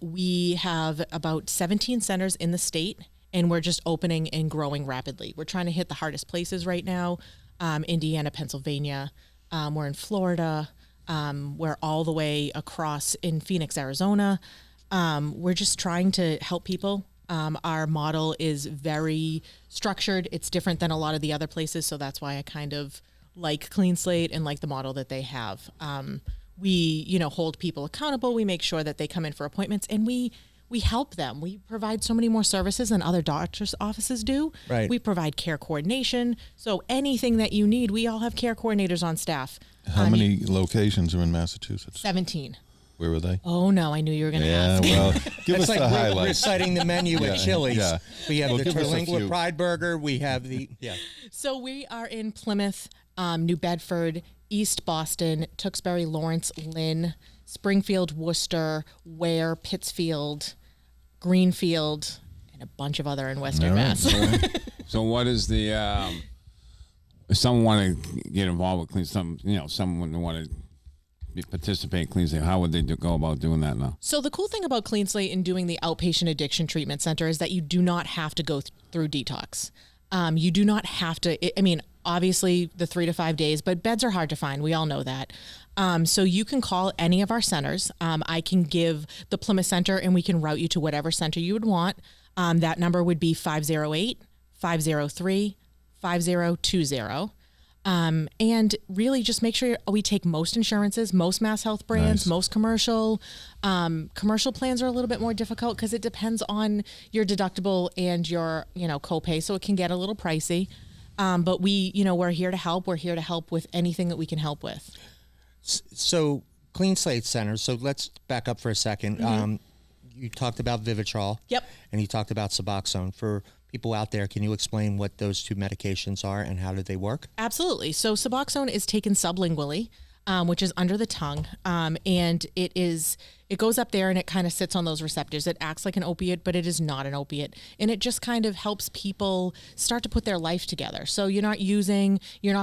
We have about 17 centers in the state, and we're just opening and growing rapidly. We're trying to hit the hardest places right now. Indiana, Pennsylvania. We're in Florida. We're all the way across in Phoenix, Arizona. We're just trying to help people. Our model is very structured. It's different than a lot of the other places, so that's why I kind of like Clean Slate and like the model that they have. We, hold people accountable. We make sure that they come in for appointments, and we help them. We provide so many more services than other doctors' offices do. Right. We provide care coordination. So anything that you need, we all have care coordinators on staff. How many locations are in Massachusetts? 17. Where were they? Oh, no, I knew you were going to Yeah, ask. well, give It's us like the we're highlights. reciting the menu at Chili's. yeah. We have Well, the give us a Terlingua few. Pride Burger. We have the, So we are in Plymouth, New Bedford, East Boston, Tewksbury, Lawrence, Lynn, Springfield, Worcester, Ware, Pittsfield, Greenfield, and a bunch of other in Western All right. Mass. So what is the if someone want to get involved with someone want to participate in Clean Slate, how would they go about doing that now? So the cool thing about Clean Slate and doing the outpatient addiction treatment center is that you do not have to go through detox. You do not have to. Obviously the 3 to 5 days, but beds are hard to find. We all know that. So you can call any of our centers. I can give the Plymouth Center, and we can route you to whatever center you would want. That number would be 508-503-5020. And really just make sure we take most insurances, most Mass Health brands, Nice. most commercial. Commercial plans are a little bit more difficult because it depends on your deductible and your, copay. So it can get a little pricey. But we're here to help. We're here to help with anything that we can help with. So Clean Slate Centers. So let's back up for a second. You talked about Vivitrol. Yep. And you talked about Suboxone. For people out there, can you explain what those two medications are and how do they work? Absolutely. So Suboxone is taken sublingually, which is under the tongue, and it goes up there and it kind of sits on those receptors. It acts like an opiate, but it is not an opiate, and it just kind of helps people start to put their life together. So you're not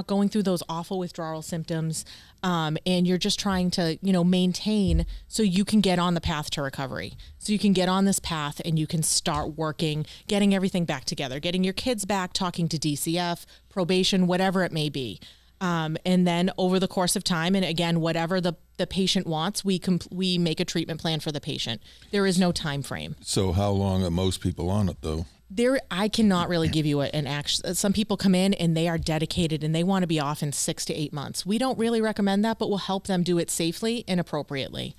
going through those awful withdrawal symptoms, and you're just trying to maintain so you can get on the path to recovery. So you can get on this path and you can start working, getting everything back together, getting your kids back, talking to DCF, probation, whatever it may be. And then over the course of time, and again, whatever the patient wants, we make a treatment plan for the patient. There is no time frame. So how long are most people on it, though? I cannot really give you an action. Some people come in and they are dedicated and they want to be off in 6 to 8 months. We don't really recommend that, but we'll help them do it safely and appropriately.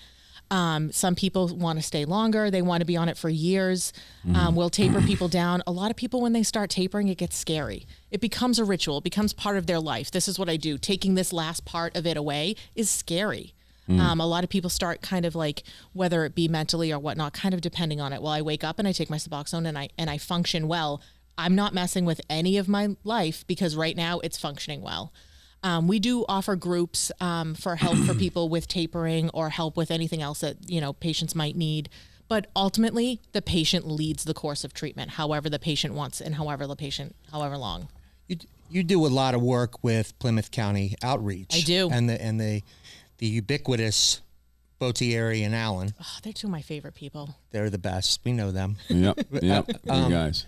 Some people want to stay longer. They want to be on it for years. We'll taper people down. A lot of people, when they start tapering, it gets scary. It becomes a ritual. It becomes part of their life. This is what I do. Taking this last part of it away is scary. A lot of people start kind of like, whether it be mentally or whatnot, kind of depending on it. Well, I wake up and I take my Suboxone and I function well. I'm not messing with any of my life because right now it's functioning well. We do offer groups for help for people with tapering or help with anything else that patients might need. But ultimately, the patient leads the course of treatment, however the patient wants and however long. You do a lot of work with Plymouth County Outreach. I do. And the ubiquitous Botieri and Allen. Oh, they're two of my favorite people. They're the best. We know them. Yep. You guys.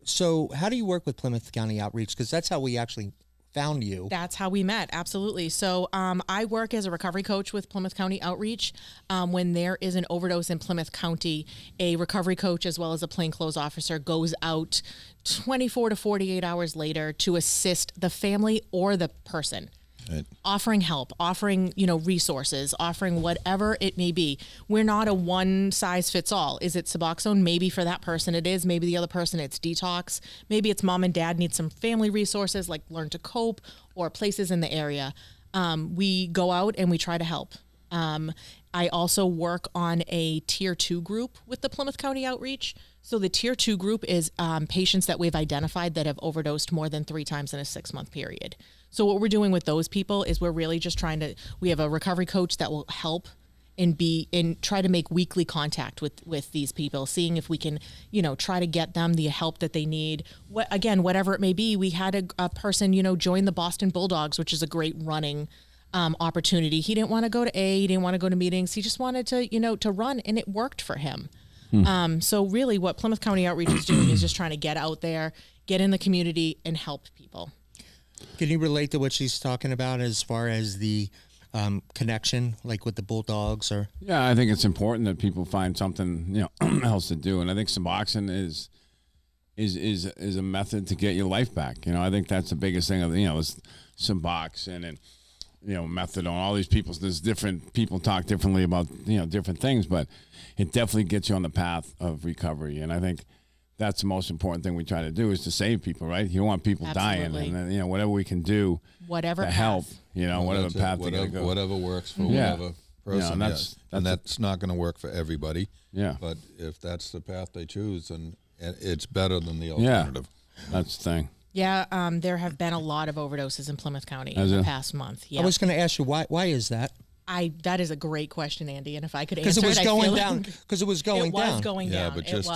So how do you work with Plymouth County Outreach? Because that's how we actually found you. That's how we met. Absolutely. So I work as a recovery coach with Plymouth County Outreach. When there is an overdose in Plymouth County, a recovery coach as well as a plainclothes officer goes out 24 to 48 hours later to assist the family or the person. Right. Offering help, offering, resources, offering whatever it may be. We're not a one size fits all. Is it Suboxone? Maybe for that person it is. Maybe the other person it's detox. Maybe it's mom and dad need some family resources like Learn to Cope or places in the area. We go out and we try to help. I also work on a tier 2 group with the Plymouth County Outreach. So the tier 2 group is patients that we've identified that have overdosed more than 3 times in a 6-month period. So what we're doing with those people is we're really just we have a recovery coach that will help and try to make weekly contact with these people, seeing if we can, try to get them the help that they need. Whatever it may be. We had a person, join the Boston Bulldogs, which is a great running opportunity. He didn't want to go to he didn't want to go to meetings. He just wanted to, to run, and it worked for him. So really what Plymouth County Outreach is doing is just trying to get out there, get in the community, and help people. Can you relate to what she's talking about as far as the connection, like with the Bulldogs? Or Yeah, I think it's important that people find something else to do, and I think Suboxone is a method to get your life back. I think that's the biggest thing of is Suboxone and methadone. All these people, there's different people talk differently about different things, but it definitely gets you on the path of recovery, and I think that's the most important thing we try to do is to save people, right? You don't want people Absolutely. dying, and then, whatever we can do to help, whatever path they gotta go. Whatever works for whatever person. And that's not going to work for everybody. Yeah. But if that's the path they choose, and it's better than the alternative. Yeah, that's the thing. Yeah, there have been a lot of overdoses in Plymouth County in the past month. Yeah. I was going to ask you, why is that? That is a great question, Andy, and if I could answer Because it was I going feel down. like Because it was going down. It was going Yeah, down. but just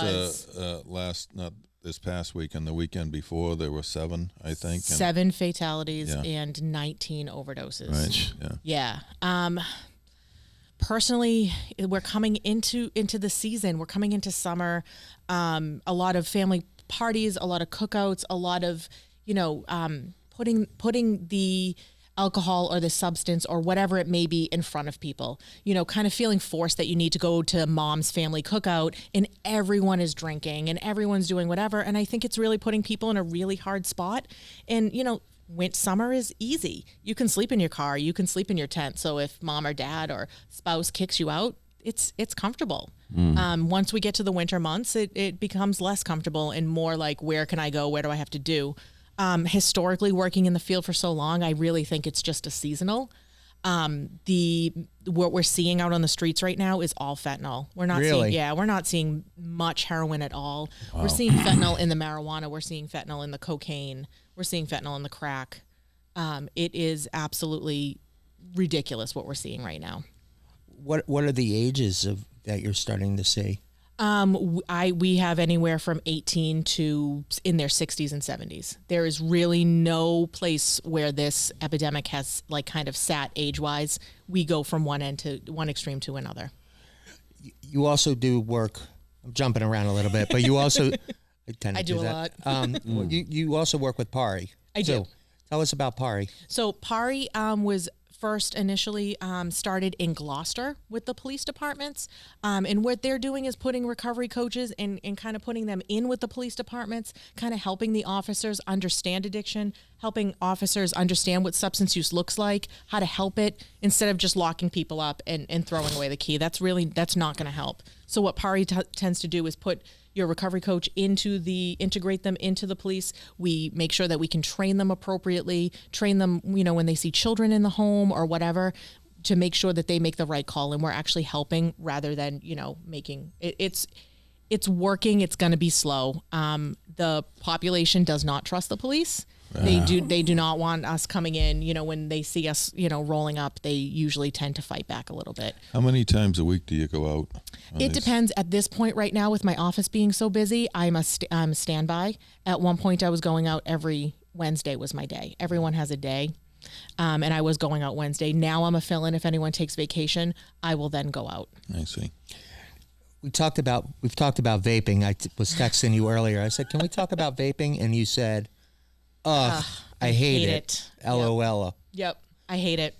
not this past weekend, the weekend before, there were 7, I think. 7 fatalities and 19 overdoses. Right. Yeah. Personally, we're coming into the season. We're coming into summer. A lot of family parties, a lot of cookouts, a lot of putting the alcohol or the substance or whatever it may be in front of people, kind of feeling forced that you need to go to mom's family cookout and everyone is drinking and everyone's doing whatever. And I think it's really putting people in a really hard spot. And, summer is easy. You can sleep in your car, you can sleep in your tent. So if mom or dad or spouse kicks you out, it's comfortable. Once we get to the winter months, it becomes less comfortable and more like, where can I go? Where do I have to do? Historically working in the field for so long, I really think it's just a seasonal. What we're seeing out on the streets right now is all fentanyl. We're not seeing much heroin at all. Wow. We're seeing fentanyl in the marijuana. We're seeing fentanyl in the cocaine. We're seeing fentanyl in the crack. It is absolutely ridiculous what we're seeing right now. What are the ages that you're starting to see? We have anywhere from 18 to in their 60s and 70s. There is really no place where this epidemic has kind of sat age-wise. We go from one extreme to another. You also do work. I'm jumping around a little bit, but you also I do a lot. You also work with PARI. I do. Tell us about PARI. So PARI was first initially started in Gloucester with the police departments. And what they're doing is putting recovery coaches and kind of putting them in with the police departments, kind of helping the officers understand addiction, helping officers understand what substance use looks like, how to help it, instead of just locking people up and throwing away the key. That's not going to help. So what PARI tends to do is put your recovery coach integrate them into the police. We make sure that we can train them appropriately, train them, when they see children in the home or whatever, to make sure that they make the right call. And we're actually helping rather than, making it's working. It's going to be slow. The population does not trust the police. They do not want us coming in, when they see us, rolling up, they usually tend to fight back a little bit. How many times a week do you go out? It depends. At this point right now, with my office being so busy, I'm standby. At one point I was going out every Wednesday was my day. Everyone has a day. And I was going out Wednesday. Now I'm a fill-in. If anyone takes vacation, I will then go out. I see. We've talked about vaping. I was texting you earlier. I said, can we talk about vaping? And you said, I hate it. LOL. Yep. I hate it.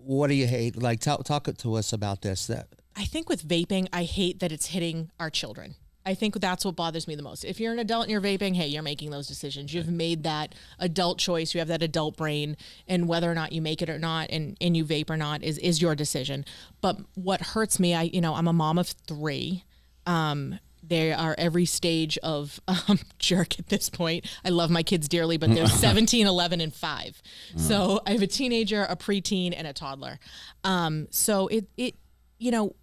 What do you hate? Like, talk to us about this. That I think with vaping, I hate that it's hitting our children. I think that's what bothers me the most. If you're an adult and you're vaping, hey, you're making those decisions. You've made that adult choice. You have that adult brain, and whether or not you make it or not, and you vape or not is your decision. But what hurts me, I'm a mom of 3. They are every stage of jerk at this point. I love my kids dearly, but they're 17, 11, and 5. So I have a teenager, a preteen, and a toddler. So it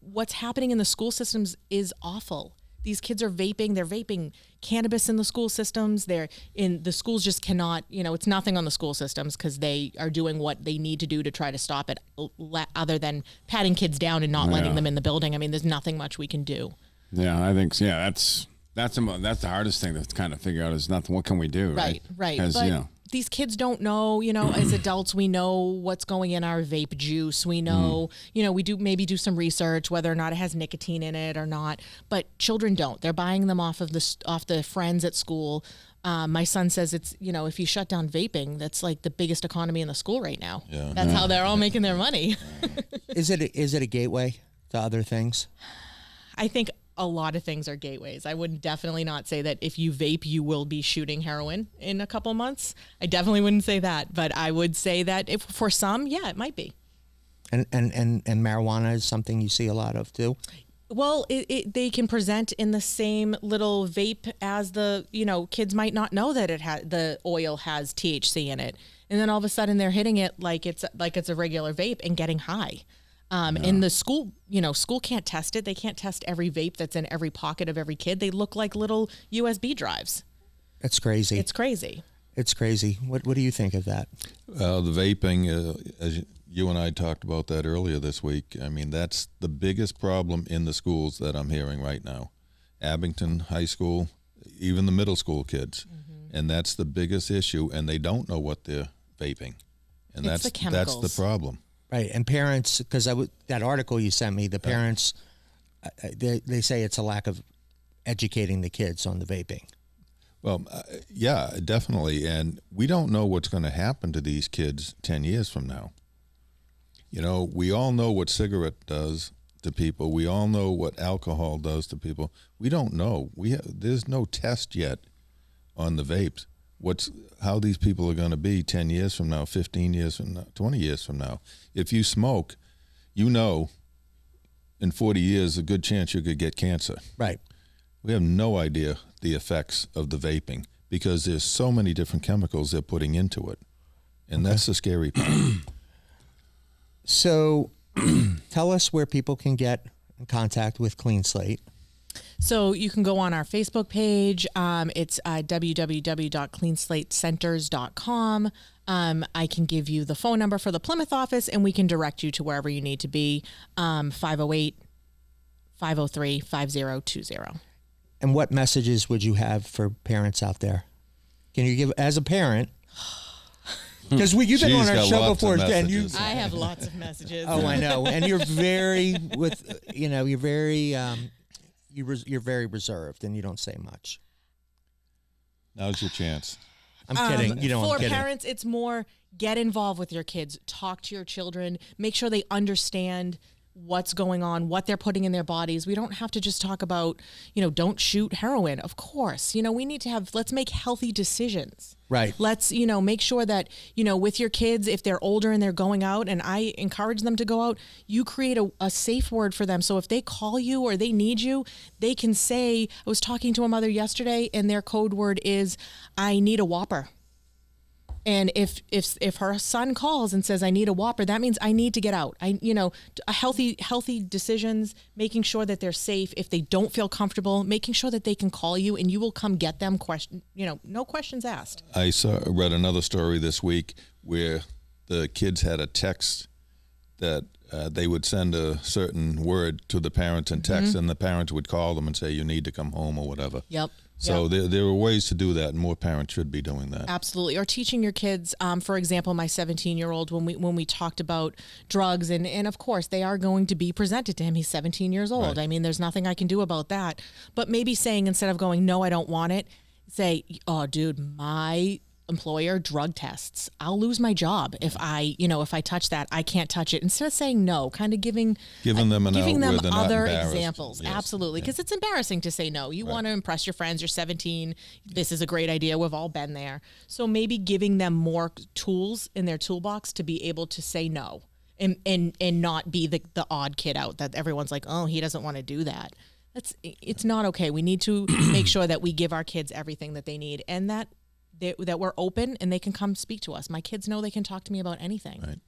what's happening in the school systems is awful. These kids are vaping. They're vaping cannabis in the school systems. They're in the schools just cannot, it's nothing on the school systems because they are doing what they need to do to try to stop it other than patting kids down and not letting them in the building. I mean, there's nothing much we can do. Yeah, I think that's the hardest thing to kind of figure out is nothing. What can we do? Right. Because, but these kids don't know, as adults, we know what's going in our vape juice. We know, we do some research whether or not it has nicotine in it or not, but children don't. They're buying them off the friends at school. My son says it's, if you shut down vaping, that's like the biggest economy in the school right now. Yeah. That's how they're all making their money. Is it a gateway to other things? I think a lot of things are gateways. I would definitely not say that if you vape, you will be shooting heroin in a couple months. I definitely wouldn't say that, but I would say that if for some, yeah, it might be. And marijuana is something you see a lot of too? Well, they can present in the same little vape as kids might not know that the oil has THC in it. And then all of a sudden they're hitting it like it's a regular vape and getting high. In the school, school can't test it. They can't test every vape that's in every pocket of every kid. They look like little USB drives. That's crazy. It's crazy. It's crazy. What do you think of that? The vaping, as you and I talked about that earlier this week, I mean, that's the biggest problem in the schools that I'm hearing right now. Abington High School, even the middle school kids. Mm-hmm. And that's the biggest issue, and they don't know what they're vaping. And it's the chemicals. That's the problem. Right, and parents, because that article you sent me, the parents, they say it's a lack of educating the kids on the vaping. Well, yeah, definitely, and we don't know what's going to happen to these kids 10 years from now. We all know what cigarette does to people. We all know what alcohol does to people. We don't know. There's no test yet on the vapes. How these people are going to be 10 years from now, 15 years from now, 20 years from now. If you smoke, in 40 years, a good chance you could get cancer. Right. We have no idea the effects of the vaping because there's so many different chemicals they're putting into it. And that's the scary part. So tell us where people can get in contact with Clean Slate. So you can go on our Facebook page. It's www.cleanslatecenters.com. I can give you the phone number for the Plymouth office, and we can direct you to wherever you need to be, 508-503-5020. And what messages would you have for parents out there? Can you give, as a parent, because you've been on our show before, and I have lots of messages. Oh, I know, and you're very you're very reserved, and you don't say much. Now's your chance. I'm kidding. I'm kidding. For parents, it's more get involved with your kids. Talk to your children. Make sure they understand what's going on, what they're putting in their bodies. We don't have to just talk about, don't shoot heroin. Of course, we need to let's make healthy decisions. Right. Let's, make sure that, with your kids, if they're older and they're going out, and I encourage them to go out, you create a safe word for them. So if they call you or they need you, they can say, I was talking to a mother yesterday and their code word is, I need a Whopper. And if her son calls and says, I need a Whopper, that means I need to get out. Healthy decisions, making sure that they're safe. If they don't feel comfortable, making sure that they can call you and you will come get them. No questions asked. I read another story this week where the kids had a text that they would send a certain word to the parents in text, and the parents would call them and say, you need to come home or whatever. Yep. So there are ways to do that, and more parents should be doing that. Absolutely. Or teaching your kids, for example, my 17-year-old, when we talked about drugs, and of course, they are going to be presented to him. He's 17 years old. Right. I mean, there's nothing I can do about that. But maybe saying, instead of going, no, I don't want it, say, oh, dude, my employer, drug tests. I'll lose my job if I touch that. I can't touch it. Instead of saying no, kind of giving them other examples. Yes. Absolutely. Because it's embarrassing to say no. You want to impress your friends. You're 17. This is a great idea. We've all been there. So maybe giving them more tools in their toolbox to be able to say no and not be the odd kid out that everyone's like, oh, he doesn't want to do that. It's not okay. We need to make sure that we give our kids everything that they need and that we're open and they can come speak to us. My kids know they can talk to me about anything. Right.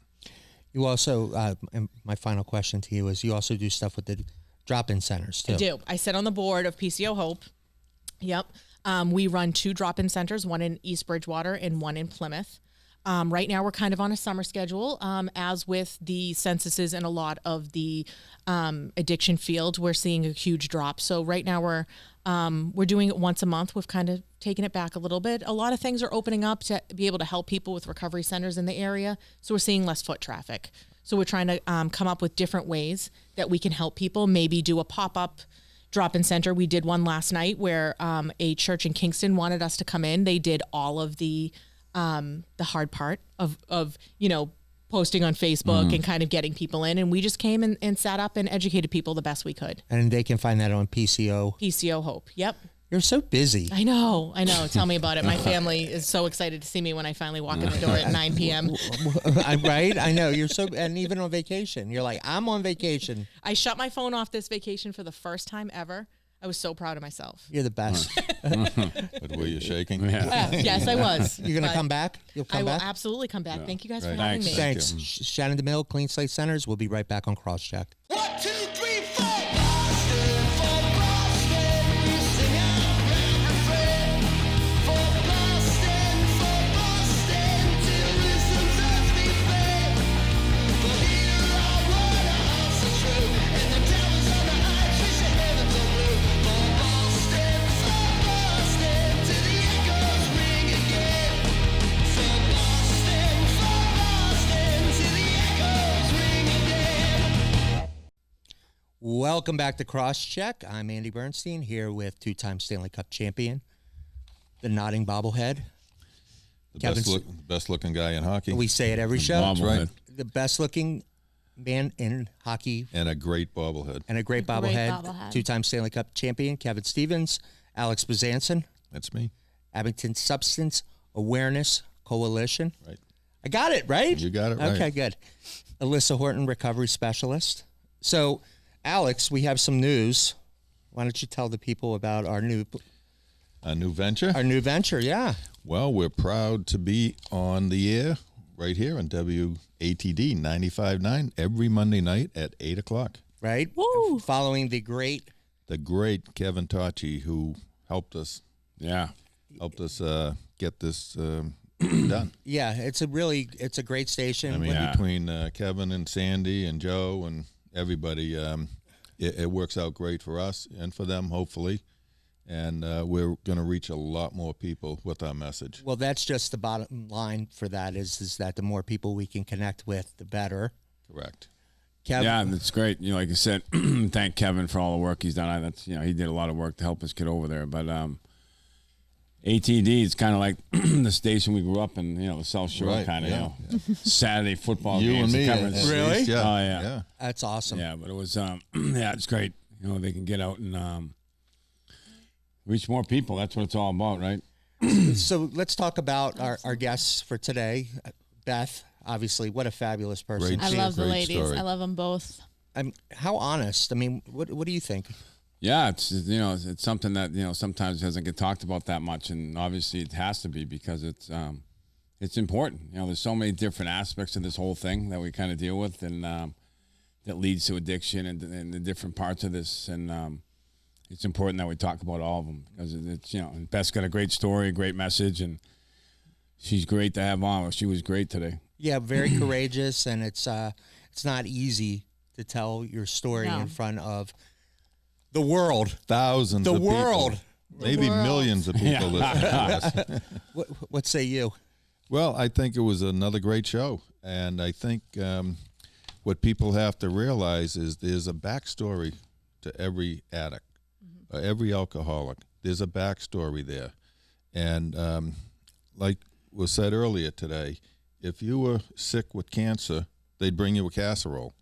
You also, and my final question to you is, you also do stuff with the drop-in centers too. I do. I sit on the board of PCO Hope. Yep. We run 2 drop-in centers, one in East Bridgewater and one in Plymouth. Right now, we're kind of on a summer schedule. As with the censuses and a lot of the addiction field, we're seeing a huge drop. So right now, we're doing it once a month. We've kind of taken it back a little bit. A lot of things are opening up to be able to help people with recovery centers in the area. So we're seeing less foot traffic. So we're trying to come up with different ways that we can help people. Maybe do a pop-up drop-in center. We did one last night where a church in Kingston wanted us to come in. They did all of the hard part of posting on Facebook and kind of getting people in. And we just came and sat up and educated people the best we could. And they can find that on PCO. PCO Hope. Yep. You're so busy. I know. Tell me about it. My family is so excited to see me when I finally walk in the door at 9 p.m. Right? I know. You're so, and even on vacation, you're like, I'm on vacation. I shut my phone off this vacation for the first time ever. I was so proud of myself. You're the best. But were you shaking? Yeah. Yes, I was. You're going to come back? You'll come back? I will absolutely come back. Yeah. Thank you guys for Right. having me. Thanks. Thanks. Shannon DeMille, Clean Slate Centers. We'll be right back on Crosscheck. 1, 2, 3, 4. Boston, for Boston, we sing out round and free. For Boston, till wisdom's earth be free. For here our word our hearts are true, and the towers on the heights reach the heavens are blue. For Boston, till the echoes ring again. For Boston, till the echoes ring again. Welcome back to Crosscheck. I'm Andy Bernstein here with 2-time Stanley Cup champion, the nodding bobblehead. The best looking guy in hockey. We say it every show. Bobblehead. right. The best looking man in hockey And a great bobblehead. and a great Great bobblehead. bobblehead. 2-time Stanley Cup champion, Kevin Stevens, Alex Bazanson, That's me. Abington Substance Awareness Coalition. Right. I got it, right? You got it right. Okay, good. Alyssa Horton, recovery specialist. So, Alex, we have some news. Why don't you tell the people about our new venture? venture? Yeah. Well, we're proud to be on the air right here on WATD 95.9 every Monday night at 8 o'clock. Right? Woo! Following the great The great Kevin Tachi, who helped us Yeah. get this done. Yeah, it's a great station. I mean, Yeah. between Kevin and Sandy and Joe and everybody, it works out great for us and for them, hopefully. And we're going to reach a lot more people with our message. Well, that's just the bottom line for that is that the more people we can connect with, the better. Correct. Kevin, Yeah, that's great. You know, like I said, thank Kevin for all the work he's done. That's he did a lot of work to help us get over there. But ATD is kind of like the station we grew up in. The South Shore Right, kind of. yeah. Saturday football You games. and me. covering- at Really? least, yeah. Oh, yeah. Yeah. that's awesome. Yeah, but it was it's great. They can get out and reach more people. That's what it's all about, right? So let's talk about our guests for today. Beth, obviously, what a fabulous person. Great. I love the Great ladies. story. I love them both. How honest. I mean, what do you think? Yeah, it's something that sometimes doesn't get talked about that much, and obviously it has to be because it's important. There's so many different aspects of this whole thing that we kind of deal with, and that leads to addiction and the different parts of this, and it's important that we talk about all of them because it's and Beth's got a great story, a great message, and she's great to have on. She was great today. Yeah, very courageous, and it's not easy to tell your story No. in front of the world. Thousands The of world. people. Maybe world. millions of people listening to us. What say you? Well, I think it was another great show. And I think what people have to realize is there's a backstory to every addict, every alcoholic. There's a backstory there. And like was said earlier today. If you were sick with cancer, they'd bring you a casserole.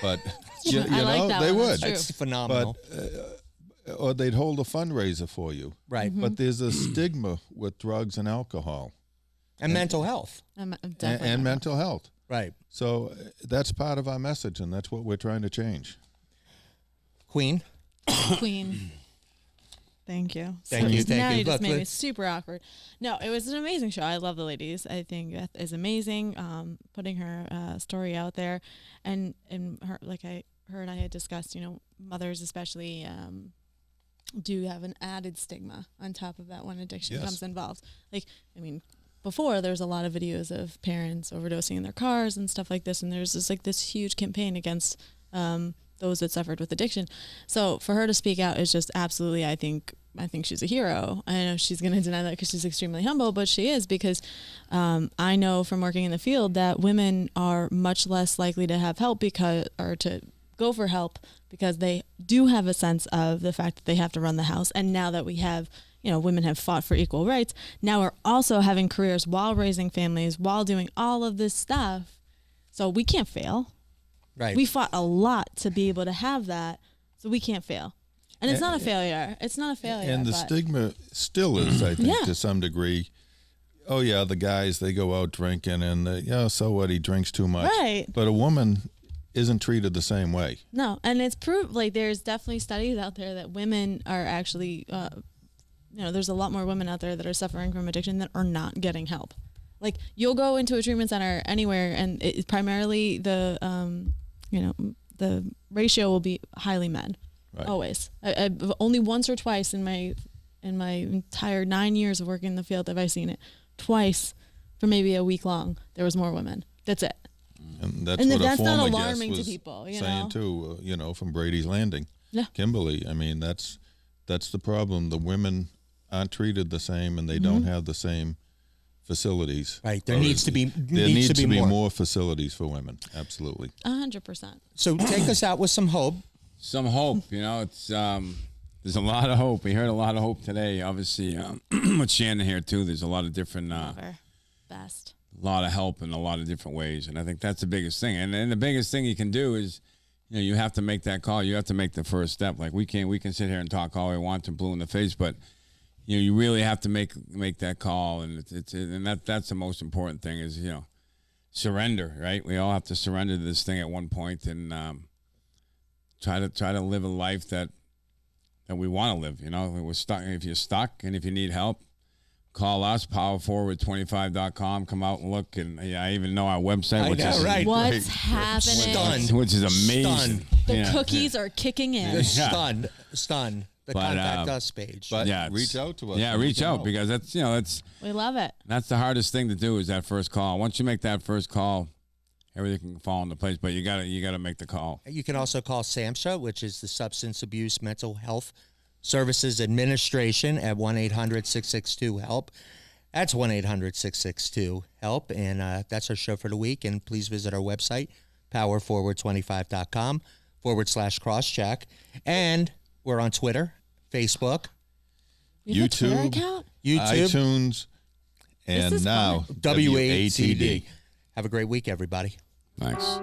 But you I like know, that they one. would. That's true. It's phenomenal. But or they'd hold a fundraiser for you. Right. But there's a stigma with drugs and alcohol And mental health. and mental health. Right. So that's part of our message, and that's what we're trying to change. Queen. Queen. Thank you. Thank you. Now you Look, just made me look. super awkward. No, it was an amazing show. I love the ladies. I think Beth is amazing. Putting her story out there, and her, like her and I had discussed, you know, mothers especially do have an added stigma on top of that when addiction Yes. comes involved. Like, I mean, before there's a lot of videos of parents overdosing in their cars and stuff like this, and there's just like this huge campaign against those that suffered with addiction. So for her to speak out is just absolutely, I think she's a hero. I know she's going to deny that because she's extremely humble, but she is, because I know from working in the field that women are much less likely to have help or to go for help because they do have a sense of the fact that they have to run the house. And now that we have, you know, women have fought for equal rights, now we're also having careers while raising families, while doing all of this stuff. So we can't fail. Right. We fought a lot to be able to have that, so we can't fail. And it's not a failure. It's not a failure. And the but stigma still is, I think, Yeah. to some degree. Oh, yeah, the guys, they go out drinking, and, so what, he drinks too much. Right. But a woman isn't treated the same way. No, and it's proved, like, there's definitely studies out there that women are actually, there's a lot more women out there that are suffering from addiction that are not getting help. Like, you'll go into a treatment center anywhere, and it's primarily the ratio will be highly men. Right. Always. I've only once or twice in my entire 9 years of working in the field have I seen it. Twice, for maybe a week long, there was more women. That's it. And that's And what that's a not former alarming to guest was people, you saying know? too, from Brady's Landing. Yeah. Kimberly, I mean, that's the problem. The women aren't treated the same, and they Mm-hmm. don't have the same facilities. Right. There Or needs to be more facilities for women. Absolutely. 100%. So take us out with some hope. Some hope, you know. It's there's a lot of hope. We heard a lot of hope today. Obviously, with Shannon here too. There's a lot of different, Best. a lot of help in a lot of different ways, and I think that's the biggest thing. And the biggest thing you can do is, you have to make that call. You have to make the first step. Like we can sit here and talk all we want to blue in the face, but you really have to make that call, and that's the most important thing is surrender. Right? We all have to surrender to this thing at one point, and try to live a life that we want to live. We're stuck. If you're stuck and if you need help, call us, powerforward25.com. Come out and look. And I even know our website, which is right. What's happening? Stunned. which is amazing. Stunned. The cookies are kicking in. Stunned. The But, contact us page. But Yeah, reach out to us. Yeah, and we reach can out help. because that's We love it. that's the hardest thing to do is that first call. Once you make that first call, everything can fall into place. But you gotta make the call. You can also call SAMHSA, which is the Substance Abuse Mental Health Services Administration, at 1-800-662-HELP. That's 1-800-662-HELP. And that's our show for the week. And please visit our website, powerforward25.com/crosscheck. And we're on Twitter, Facebook, You have a Twitter YouTube, account? YouTube, iTunes, and is now WATD. Have a great week, everybody. Thanks.